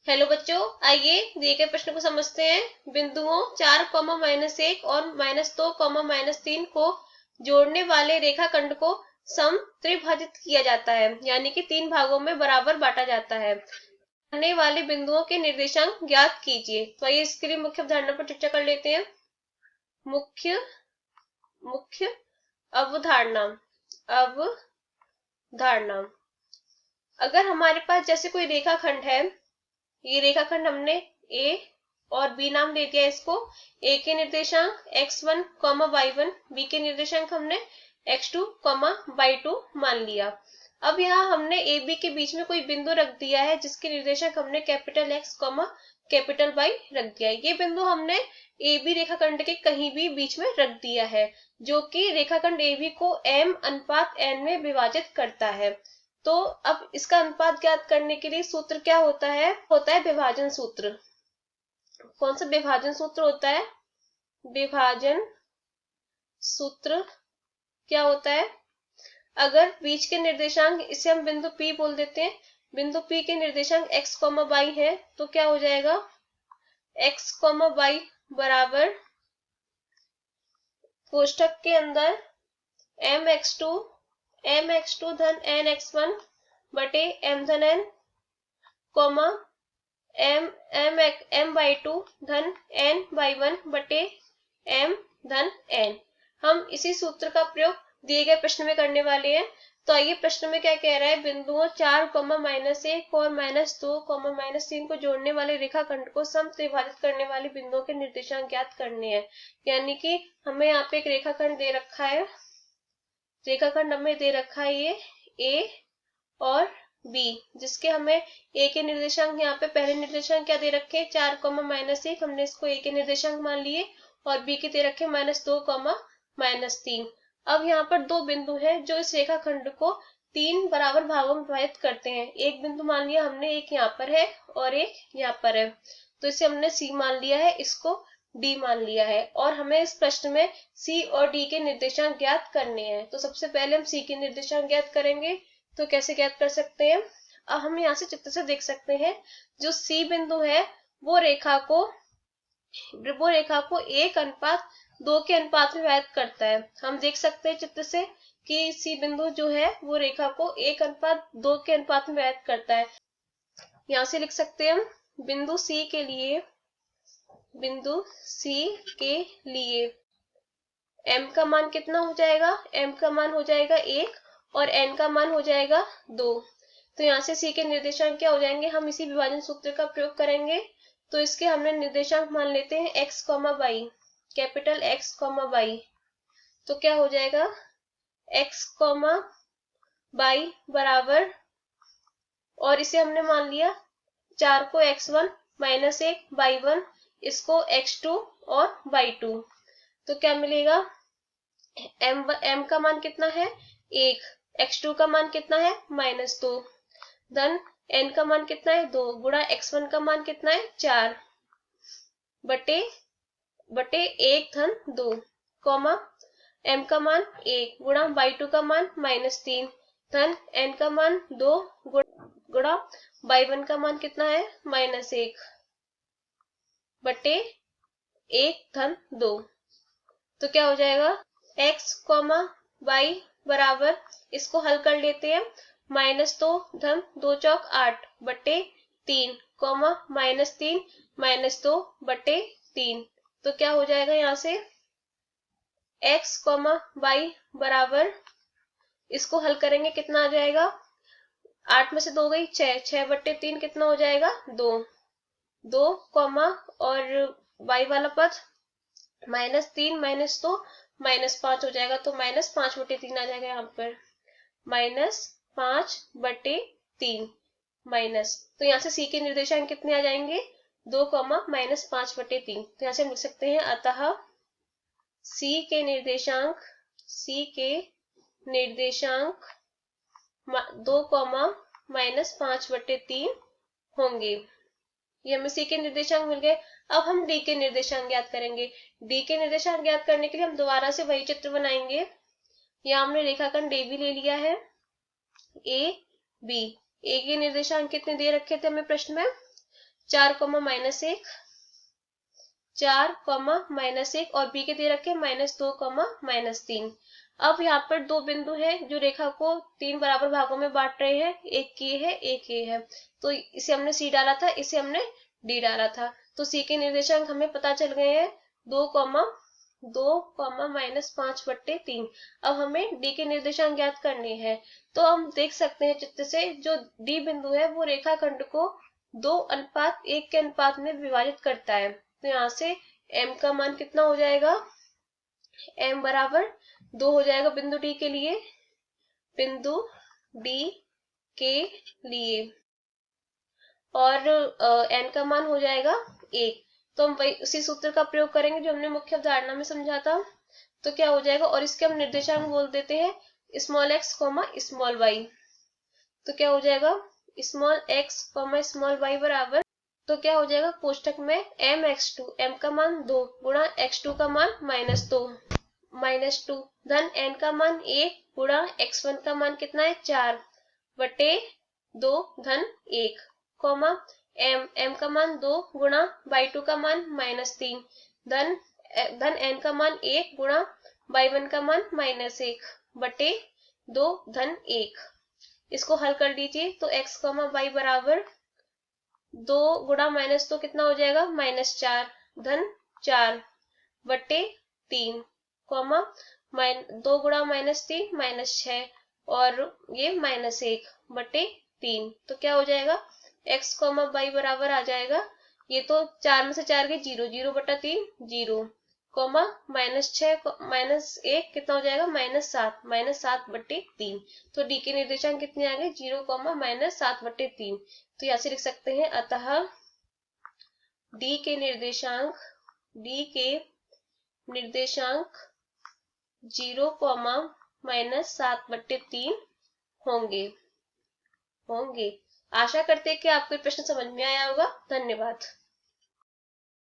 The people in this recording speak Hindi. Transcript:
हेलो बच्चों, आइए दिए गए प्रश्न को समझते हैं। बिंदुओं 4, -1 और -2, -3 को जोड़ने वाले रेखाखंड को सम त्रिभाजित किया जाता है, यानी कि 3 भागों में बराबर बांटा जाता है। आने वाले बिंदुओं के निर्देशांक ज्ञात कीजिए। तो आइए इसके लिए मुख्य अवधारणा पर चर्चा कर लेते हैं। मुख्य मुख्य अवधारणा अवधारणा अगर हमारे पास जैसे कोई रेखाखंड है, ये रेखाखंड हमने ए और बी नाम दे दिया इसको। ए के निर्देशांक x1, y1, बी के निर्देशांक हमने x2, y2 मान लिया। अब यहाँ हमने ए बी के बीच में कोई बिंदु रख दिया है जिसके निर्देशांक हमने कैपिटल X, कैपिटल Y रख दिया है। ये बिंदु हमने ए बी रेखाखंड के कहीं भी बीच में रख दिया है, जो कि रेखाखंड ए बी को m/n में विभाजित करता है। तो अब इसका अनुपात ज्ञात करने के लिए सूत्र क्या होता है विभाजन सूत्र। कौन सा विभाजन सूत्र होता है? विभाजन सूत्र क्या होता है? अगर बीच के निर्देशांक, इसे हम बिंदु P बोल देते हैं, बिंदु P के निर्देशांक x, y है, तो क्या हो जाएगा? x, y बराबर कोष्ठक के अंदर mx2 धन nx1 बटे m धन n, my2 धन ny1 बटे m धन n। हम इसी सूत्र का प्रयोग दिए गए प्रश्न में करने वाले हैं। तो आइए प्रश्न में क्या कह रहा है? बिंदुओं 4, -1 और -2, -3 को जोड़ने वाले रेखाखंड को सम त्रिभाजित करने वाले बिंदुओं के निर्देशांक ज्ञात करने हैं। यानी कि हमें यहाँ पे एक रेखाखंड दे रखा है, रेखाखंड हमें दे रखा है ये ए और बी, जिसके हमें ए के निर्देशांक, यहाँ पे पहले निर्देशांक क्या दे रखे? 4, -1, हमने इसको ए के निर्देशांक मान लिए, और बी के दे रखे -2, -3। अब यहाँ पर दो बिंदु हैं जो इस रेखाखंड को 3 बराबर भागों में विभाजित करते हैं। एक बिंदु मान लिया हमने, एक यहाँ पर है और एक यहाँ पर है, तो इसे हमने सी मान लिया है, इसको डी मान लिया है। और हमें इस प्रश्न में सी और डी के निर्देशांक ज्ञात करने हैं। तो सबसे पहले हम सी के निर्देशांक ज्ञात करेंगे। तो कैसे ज्ञात कर सकते हैं? अब हम यहाँ से चित्र से देख सकते हैं, जो सी बिंदु है वो रेखा को 1:2 के अनुपात में विभाजित करता है। हम देख सकते हैं चित्र से कि सी बिंदु जो है वो रेखा को 1:2 के अनुपात में विभाजित करता है। यहाँ से लिख सकते हैं हम बिंदु सी के लिए m का मान कितना हो जाएगा? m का मान हो जाएगा 1 और n का मान हो जाएगा 2। तो यहाँ से c के निर्देशांक क्या हो जाएंगे? हम इसी विभाजन सूत्र का प्रयोग करेंगे। तो इसके हमने निर्देशांक मान लेते हैं x, y, capital X, y। तो क्या हो जाएगा? x, y बराबर, और इसे हमने मान लिया 4 को x1 -1 y1, इसको x2 और y2। तो क्या मिलेगा? m का मान कितना है? 1, x2 का मान कितना है? -2, धन n का मान कितना है? 2, गुणा x1 का मान कितना है? 4 बटे 1 धन 2, m का मान 1 गुणा y2 का मान -3, धन n का मान 2 गुणा y1 का मान कितना है? -1 बटे 1 धन 2। तो क्या हो जाएगा? x, y बराबर, इसको हल कर लेते हैं, -2 धन 2 चौक 8 बटे 3, -3 -2 बटे 3। तो क्या हो जाएगा? यहाँ से x, y बराबर, इसको हल करेंगे कितना आ जाएगा? 8 में से 2 गई 6 बटे 3 कितना हो जाएगा? 2 और y वाला पद -3 -2 -5 हो जाएगा, तो -5 बटे 3 आ जाएगा यहाँ पर, -5 बटे 3 माइनस। तो यहाँ से सी के निर्देशांक कितने आ जाएंगे? 2, -5 बटे 3। तो यहाँ से हम लिख सकते हैं, अतः सी के निर्देशांक 2, -5 बटे 3 होंगे। ये हमें सी के निर्देशांक मिल गए। अब हम डी के निर्देशांक ज्ञात करेंगे। डी के निर्देशांक ज्ञात करने के लिए हम दोबारा से वही चित्र बनाएंगे। यहाँ हमने रेखाखंड ए बी ले लिया है, ए बी। ए के निर्देशांक कितने दे रखे थे हमें प्रश्न में? 4, -1, 4, -1 और बी के दे रखे -2, -3। अब यहाँ पर दो बिंदु है जो रेखा को 3 बराबर भागों में बांट रहे हैं, एक ये है एक ये है। तो इसे हमने सी डाला था, इसे हमने डी डाला था। तो सी के निर्देशांक हमें पता चल गए हैं 2, 5/3। अब हमें डी के निर्देशांक ज्ञात करने हैं। तो हम देख सकते हैं चित्र से जो डी बिंदु है वो रेखाखंड को 2:1 के अनुपात में विभाजित करता है। तो यहाँ से m का मान कितना हो जाएगा, m बराबर 2 हो जाएगा बिंदु डी के लिए, बिंदु डी के लिए, और n का मान हो जाएगा 1। तो हम वही उसी सूत्र का प्रयोग करेंगे जो हमने मुख्य अवधारणा में समझा था। तो क्या हो जाएगा, और इसके हम निर्देशांक बोल देते हैं x, स्मॉल y। तो क्या हो जाएगा, x, y बराबर, तो क्या हो जाएगा कोष्टक में mx2, m का मान 2 गुणा x2 का मान -2 धन n का मान 1 गुणा x1 का मान कितना है 4/2 धन 1, m का मान 2 गुणा y2 का मान -3 धन n का मान 1 गुणा y1 का मान -1/2 धन 1। इसको हल कर लीजिए तो x, y बराबर 2 गुणा -2 कितना हो जाएगा -4 धन 4/3, 2 गुणा -3 -6 और ये -1/3। तो क्या हो जाएगा x, y बराबर आ जाएगा, ये तो 4 में से 4 गए 0, 0/3 0, -6 -1 कितना हो जाएगा -7/3। तो डी के निर्देशांक कितने आ गए 0, -7/3। तो यहाँ से लिख सकते हैं अतः डी के निर्देशांक 0, -7/3 होंगे। आशा करते हैं कि आपको प्रश्न समझ में आया होगा। धन्यवाद।